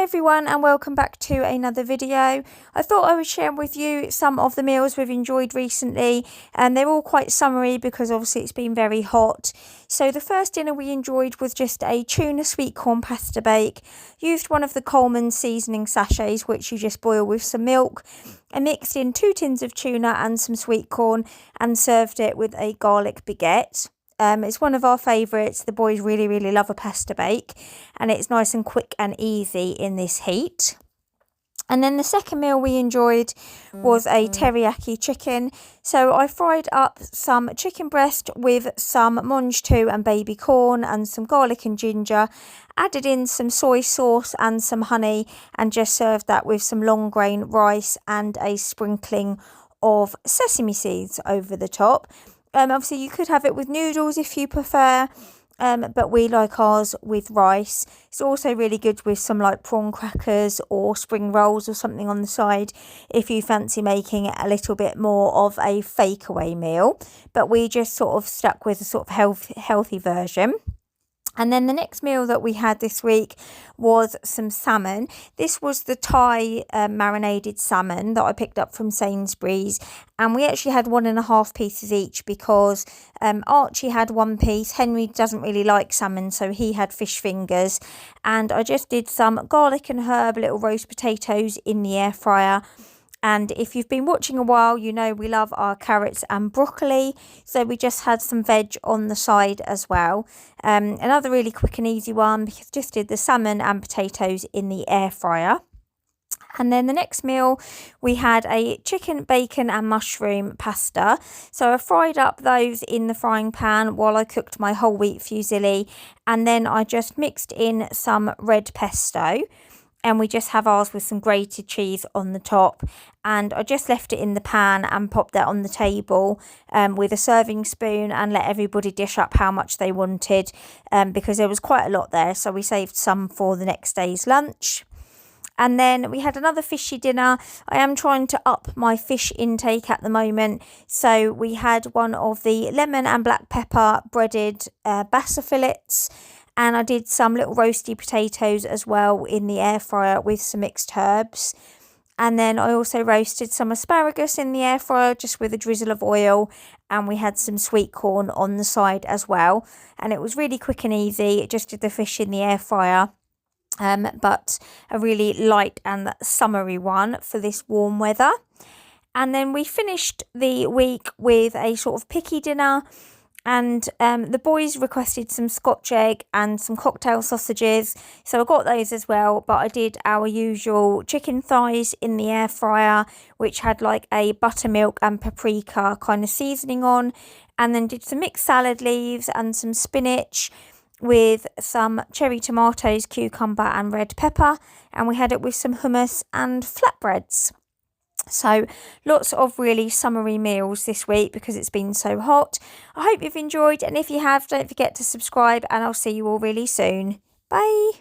Hi everyone and welcome back to another video. I thought I would share with you some of the meals we've enjoyed recently, and they're all quite summery because obviously it's been very hot. So the first dinner we enjoyed was just a tuna sweet corn pasta bake. Used one of the Coleman seasoning sachets which you just boil with some milk. I mixed in 2 tins of tuna and some sweet corn and served it with a garlic baguette. It's one of our favourites. The boys really love a pasta bake, and it's nice and quick and easy in this heat. And then the second meal we enjoyed was a teriyaki chicken. So I fried up some chicken breast with some mange tout and baby corn and some garlic and ginger, added in some soy sauce and some honey, and just served that with some long grain rice and a sprinkling of sesame seeds over the top. Obviously you could have it with noodles if you prefer, but we like ours with rice. It's also really good with some like prawn crackers or spring rolls or something on the side if you fancy making it a little bit more of a fake away meal, but we just sort of stuck with a sort of healthy version. And then the next meal that we had this week was some salmon. This was the Thai marinated salmon that I picked up from Sainsbury's. And we actually had 1.5 pieces each because Archie had 1 piece. Henry doesn't really like salmon, so he had fish fingers. And I just did some garlic and herb little roast potatoes in the air fryer. And if you've been watching a while, you know we love our carrots and broccoli. So we just had some veg on the side as well. Another really quick and easy one because just did the salmon and potatoes in the air fryer. And then the next meal, we had a chicken, bacon and mushroom pasta. So I fried up those in the frying pan while I cooked my whole wheat fusilli. And then I just mixed in some red pesto. And we just have ours with some grated cheese on the top, and I just left it in the pan and popped that on the table with a serving spoon and let everybody dish up how much they wanted, because there was quite a lot there, so we saved some for the next day's lunch. And then we had another fishy dinner. I am trying to up my fish intake at the moment. So we had one of the lemon and black pepper breaded bassa fillets. And I did some little roasty potatoes as well in the air fryer with some mixed herbs. And then I also roasted some asparagus in the air fryer just with a drizzle of oil. And we had some sweet corn on the side as well. And it was really quick and easy. Just did the fish in the air fryer. But a really light and summery one for this warm weather. And then we finished the week with a sort of picky dinner. And the boys requested some Scotch egg and some cocktail sausages, so I got those as well. But I did our usual chicken thighs in the air fryer, which had like a buttermilk and paprika kind of seasoning on, and then did some mixed salad leaves and some spinach with some cherry tomatoes, cucumber and red pepper, and we had it with some hummus and flatbreads. So lots of really summery meals this week because it's been so hot. I hope you've enjoyed, and if you have, don't forget to subscribe, and I'll see you all really soon. Bye.